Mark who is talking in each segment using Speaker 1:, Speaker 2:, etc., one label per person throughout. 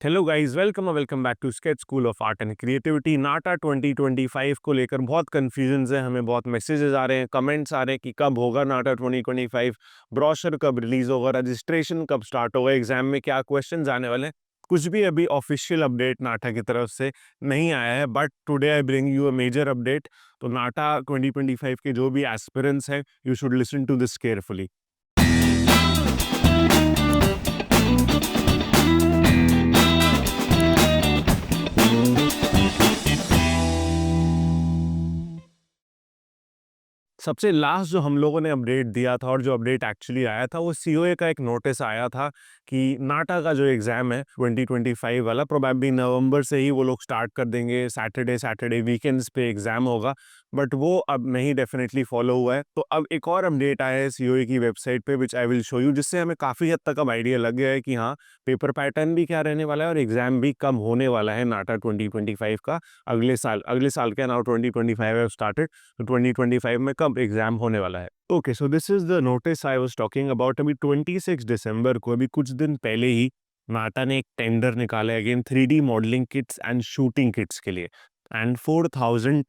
Speaker 1: Hello guys, welcome back to sketch school of art and creativity. NATA 2025 को लेकर बहुत confusions है, हमें बहुत मैसेजेस आ रहे हैं, कमेंट्स आ रहे हैं कि कब होगा नाटा 2025, ब्रोशर कब रिलीज होगा, रजिस्ट्रेशन कब स्टार्ट होगा, एग्जाम में क्या क्वेश्चंस आने वाले हैं। कुछ भी अभी ऑफिशियल अपडेट नाटा की तरफ से नहीं आया है, but today I bring you a major update. तो नाटा 2025 के जो भी एस्पिरेंट्स हैं, you should listen to this carefully. सबसे लास्ट जो हम लोगों ने अपडेट दिया था और जो अपडेट एक्चुअली आया था, वो सीओए का एक नोटिस आया था कि नाटा का जो एग्ज़ाम है 2025 वाला, प्रोबेबली नवंबर से ही वो लोग स्टार्ट कर देंगे। सैटरडे वीकेंड्स पे एग्ज़ाम होगा, बट वो अब नहीं डेफिनेटली फॉलो हुआ है। तो अब एक और अपडेट आया है सीओए की वेबसाइट पे, विच आई विल शो यू, जिससे हमें काफ़ी हद तक अब आइडिया लग गया है कि हाँ, पेपर पैटर्न भी क्या रहने वाला है और एग्ज़ाम भी कब होने वाला है नाटा 2025 का। अगले साल क्या, नाउ 2025 हैव स्टार्टेड, तो 2025 में कब एग्जाम होने वाला है। Okay, so this is the notice I was talking about. अभी 26 दिसंबर को, अभी कुछ दिन पहले ही, नाटा ने एक टेंडर निकाला है again 3D modelling kits and shooting kits के लिए, एंड 4000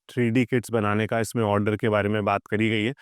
Speaker 1: 3D किट्स बनाने का इसमें ऑर्डर के बारे में बात करी गई है।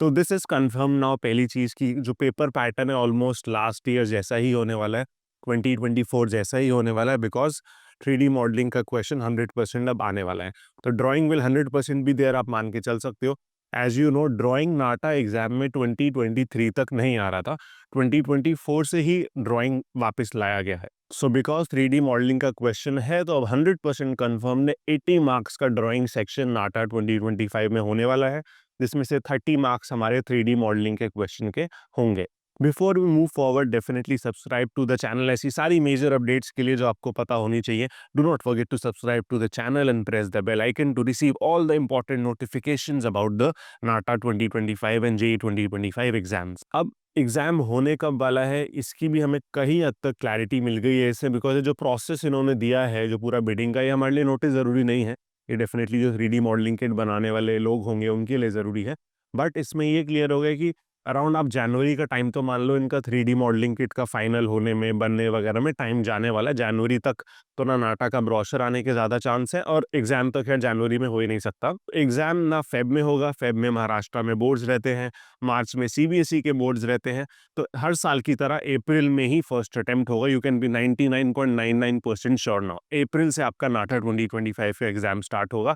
Speaker 1: तो दिस इज कंफर्म नाउ। पहली चीज की जो पेपर पैटर्न है ऑलमोस्ट लास्ट ईयर जैसा ही होने वाला है, 2024 जैसा ही होने वाला है, बिकॉज 3D मॉडलिंग का क्वेश्चन 100% अब आने वाला है। तो ड्राइंग विल 100% भी देयर, आप मान के चल सकते हो। As you know, drawing NATA exam में 2023 तक नहीं आ रहा था, 2024 से ही ड्राइंग वापस लाया गया है। सो बिकॉज 3D मॉडलिंग का क्वेश्चन है, तो अब 100% कंफर्म ने 80 मार्क्स का ड्राइंग सेक्शन नाटा 2025 में होने वाला है, जिसमें से 30 मार्क्स हमारे 3D मॉडलिंग के क्वेश्चन के होंगे। Before we move forward, definitely subscribe to the channel. ऐसी सारी मेजर अपडेट्स के लिए जो आपको पता होनी चाहिए, do not forget to subscribe to the channel and press the bell icon to receive all the important notifications about the NATA 2025 and JEE 2025 exams. अब एग्जाम होने कब वाला है, इसकी भी हमें कहीं हद तक क्लैरिटी मिल गई है इससे, बिकॉज जो प्रोसेस इन्होंने दिया है, जो पूरा बिडिंग का, ये हमारे लिए नोटिस ज़रूरी नहीं है। ये डेफिनेटली जो 3D मॉडलिंग किट बनाने वाले लोग होंगे उनके लिए ज़रूरी है। बट इसमें ये क्लियर हो गया कि अराउंड आप जनवरी का टाइम तो मान लो इनका 3D मॉडलिंग किट का फाइनल होने में, बनने वगैरह में टाइम जाने वाला है। जनवरी तक तो ना नाटा का ब्रोशर आने के ज़्यादा चांस है, और एग्जाम तो खैर जनवरी में हो ही नहीं सकता। एग्जाम ना फेब में होगा, फेब में महाराष्ट्र में बोर्ड्स रहते हैं, मार्च में सीबीएसई के बोर्ड्स रहते हैं। तो हर साल की तरह अप्रैल में ही फर्स्ट अटेम्प्ट होगा। You can be 99.99% sure now, April से आपका नाटा 2025 का एग्जाम स्टार्ट होगा।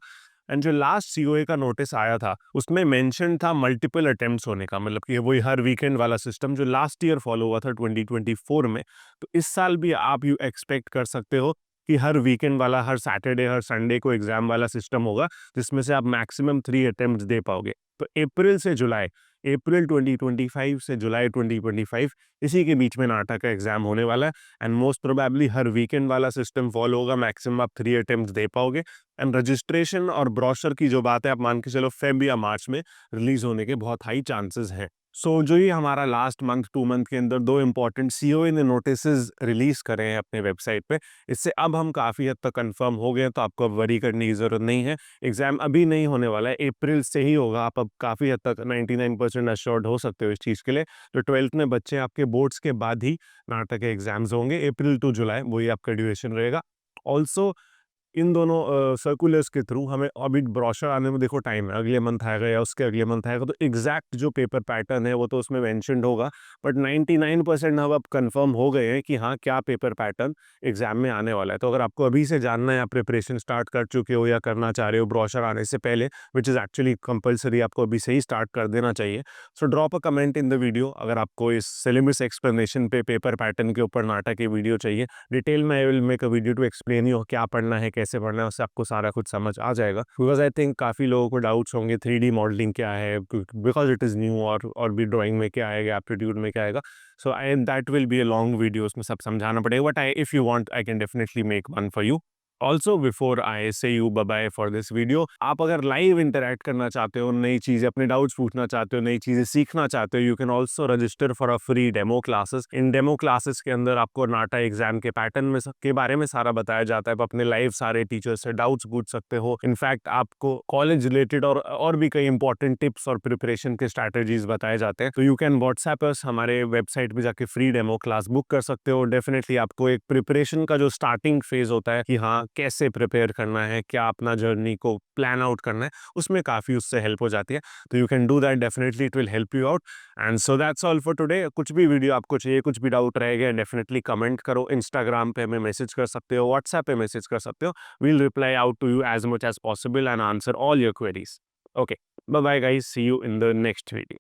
Speaker 1: एंड जो लास्ट सीओए का नोटिस आया था, उसमें मेंशन था मल्टीपल अटेम्प्ट्स होने का, मतलब कि वही हर वीकेंड वाला सिस्टम जो लास्ट ईयर फॉलो हुआ था 2024 में। तो इस साल भी आप यू एक्सपेक्ट कर सकते हो कि हर वीकेंड वाला, हर सैटरडे हर संडे को एग्जाम वाला सिस्टम होगा, जिसमें से आप मैक्सिमम 3 अटेम्प्ट्स दे पाओगे। तो अप्रैल से जुलाई, अप्रैल 2025 से जुलाई 2025, इसी के बीच में नाटा का एग्जाम होने वाला है। And most probably her weekend वाला सिस्टम फॉलो होगा, मैक्सिमम आप 3 अटेम्प्ट्स दे पाओगे। एंड रजिस्ट्रेशन और ब्रोशर की जो बात है, आप मान के चलो फेब या मार्च में रिलीज होने के बहुत हाई चांसेस हैं। सो जो ये हमारा लास्ट मंथ 2 मंथ के अंदर 2 इंपॉर्टेंट सीओए ने नोटिसेस रिलीज करे हैं अपने वेबसाइट पे, इससे अब हम काफ़ी हद तक कंफर्म हो गए हैं, तो आपको अब वरी करने की ज़रूरत नहीं है। एग्जाम अभी नहीं होने वाला है, अप्रैल से ही होगा। आप अब काफ़ी हद तक 99% अश्योर्ड हो सकते हो इस चीज़ के लिए। तो 12th में बच्चे, आपके बोर्ड्स के बाद ही नाटा के एग्जाम्स होंगे, अप्रैल टू जुलाई, वही आपका ड्यूरेशन रहेगा। ऑल्सो इन दोनों सर्कुलर्स के थ्रू हमें अभी ब्रोशर आने में देखो टाइम है, अगले मंथ आएगा या उसके अगले मंथ आएगा, तो एग्जैक्ट जो पेपर पैटर्न है वो तो उसमें मेंशन्ड होगा। बट 99% हम अब कंफर्म हो गए हैं कि हाँ, क्या पेपर पैटर्न एग्जाम में आने वाला है। तो अगर आपको अभी से जानना है, आप प्रिपरेशन स्टार्ट कर चुके हो या करना चाह रहे हो ब्रोशर आने से पहले, विच इज़ एक्चुअली कंपलसरी, आपको अभी से ही स्टार्ट कर देना चाहिए। So drop a comment in the video अगर आपको इस सिलेबस एक्सप्लेनेशन पे, पेपर पैटर्न के ऊपर नाटा की वीडियो चाहिए। डिटेल में I will make a video to explain you क्या पढ़ना है, कैसे पढ़ना है, उससे आपको सारा कुछ समझ आ जाएगा। बिकॉज आई थिंक काफ़ी लोगों को डाउट्स होंगे 3D मॉडलिंग क्या है, बिकॉज इट इज़ न्यू, और भी ड्राइंग में क्या आएगा, एप्टीट्यूड में क्या आएगा। So I that will be a long video, उसमें सब समझाना पड़ेगा। But I, if you want, I can definitely make one for you. Also before I say you bye for this video, आप अगर लाइव इंटरेक्ट करना चाहते हो, नई चीजें, अपने डाउट्स पूछना चाहते हो, नई चीजें सीखना चाहते हो, you can also register for a free demo classes. In demo classes के अंदर आपको नाटा एग्जाम के पैटर्न में के बारे में सारा बताया जाता है। आप अपने लाइव सारे टीचर से डाउट्स पूछ सकते हो। इनफैक्ट आपको कॉलेज रिलेटेड और भी कई इंपॉर्टेंट टिप्स और प्रिपरेशन के स्ट्रैटेजीज बताए जाते हैं। तो यू कैन व्हाट्सएप अस, हमारे वेबसाइट पे जाके फ्री डेमो क्लास बुक कर सकते हो। डेफिनेटली आपको एक प्रिपरेशन का जो स्टार्टिंग फेज होता है कि हाँ कैसे प्रिपेयर करना है, क्या अपना जर्नी को प्लान आउट करना है, उसमें काफ़ी उससे हेल्प हो जाती है। तो you can do that, definitely it will help you out. And so that's all for today. कुछ भी वीडियो आपको चाहिए, कुछ भी डाउट रह गया, डेफिनेटली कमेंट करो। इंस्टाग्राम पे हमें मैसेज कर सकते हो, व्हाट्सएप पे मैसेज कर सकते हो। We'll reply out to you as much as possible and answer all your queries. Okay, bye bye guys, see you in the next video.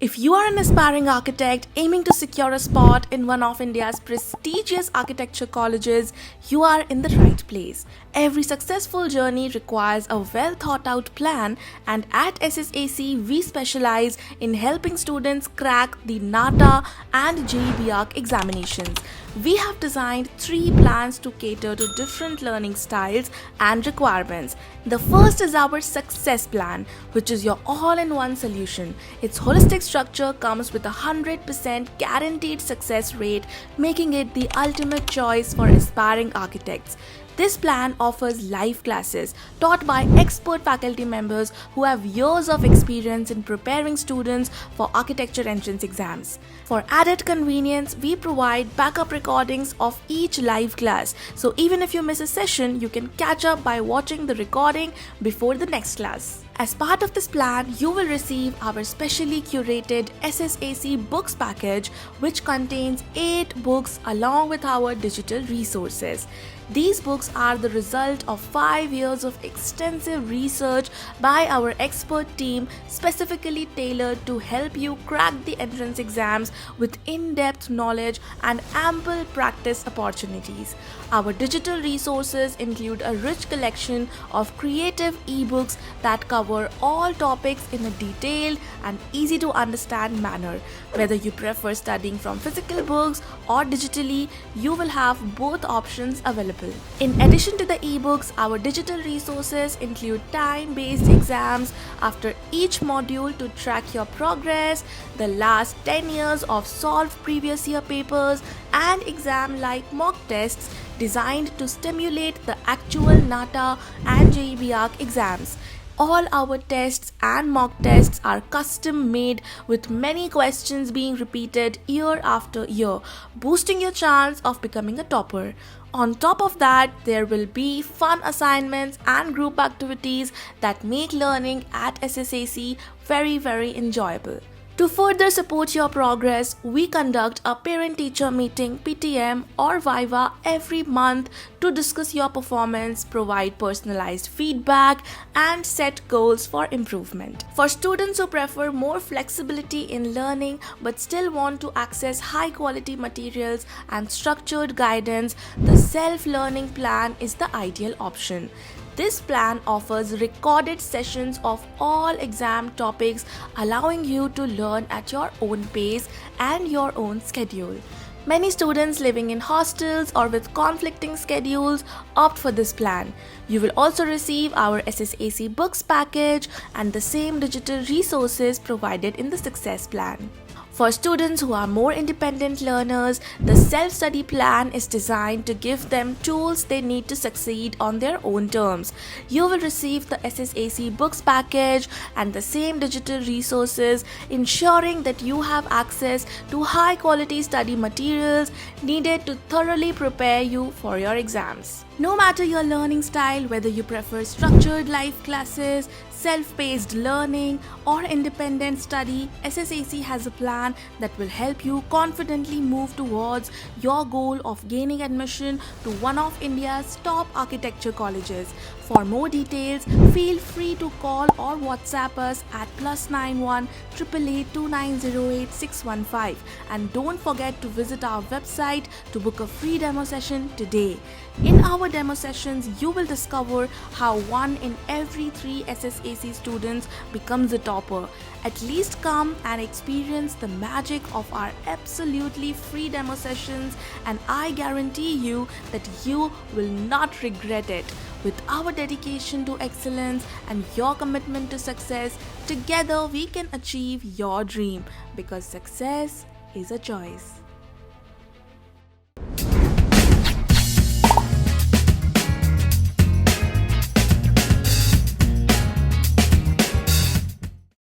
Speaker 2: If you are an aspiring architect aiming to secure a spot in one of India's prestigious architecture colleges, you are in the right place. Every successful journey requires a well thought out plan, and at SSAC, we specialize in helping students crack the NATA and JEE ARC examinations. We have designed 3 plans to cater to different learning styles and requirements. The first is our success plan, which is your all-in-one solution. Its holistic structure comes with a 100% guaranteed success rate, making it the ultimate choice for aspiring architects. This plan offers live classes taught by expert faculty members who have years of experience in preparing students for architecture entrance exams. For added convenience, we provide backup recordings of each live class, so even if you miss a session, you can catch up by watching the recording before the next class. As part of this plan, you will receive our specially curated SSAC books package, which contains 8 books along with our digital resources. These books are the result of 5 years of extensive research by our expert team, specifically tailored to help you crack the entrance exams with in-depth knowledge and ample practice opportunities. Our digital resources include a rich collection of creative ebooks that cover all topics in a detailed and easy to understand manner. Whether you prefer studying from physical books or digitally, you will have both options available. In addition to the ebooks, our digital resources include time-based exams after each module to track your progress, the last 10 years of solved previous year papers, and exam-like mock tests designed to stimulate the actual NATA and JEE ARC exams. All our tests and mock tests are custom made, with many questions being repeated year after year, boosting your chance of becoming a topper. On top of that, there will be fun assignments and group activities that make learning at SSAC very enjoyable. To further support your progress, we conduct a parent-teacher meeting, PTM or Viva, every month to discuss your performance, provide personalized feedback, and set goals for improvement. For students who prefer more flexibility in learning but still want to access high-quality materials and structured guidance, the self-learning plan is the ideal option. This plan offers recorded sessions of all exam topics, allowing you to learn at your own pace and your own schedule. Many students living in hostels or with conflicting schedules opt for this plan. You will also receive our SSAC books package and the same digital resources provided in the success plan. For students who are more independent learners, the self-study plan is designed to give them tools they need to succeed on their own terms. You will receive the SSAC books package and the same digital resources, ensuring that you have access to high-quality study materials needed to thoroughly prepare you for your exams. No matter your learning style, whether you prefer structured live classes, self-paced learning, or independent study, SSAC has a plan that will help you confidently move towards your goal of gaining admission to one of India's top architecture colleges. For more details, feel free to call or WhatsApp us at +91 888 2908 615, and don't forget to visit our website to book a free demo session today. In our demo sessions, you will discover how 1 in every 3 SSAC ICSE students becomes a topper. At least come and experience the magic of our absolutely free demo sessions, and I guarantee you that you will not regret it. With our dedication to excellence and your commitment to success, together we can achieve your dream, because success is a choice.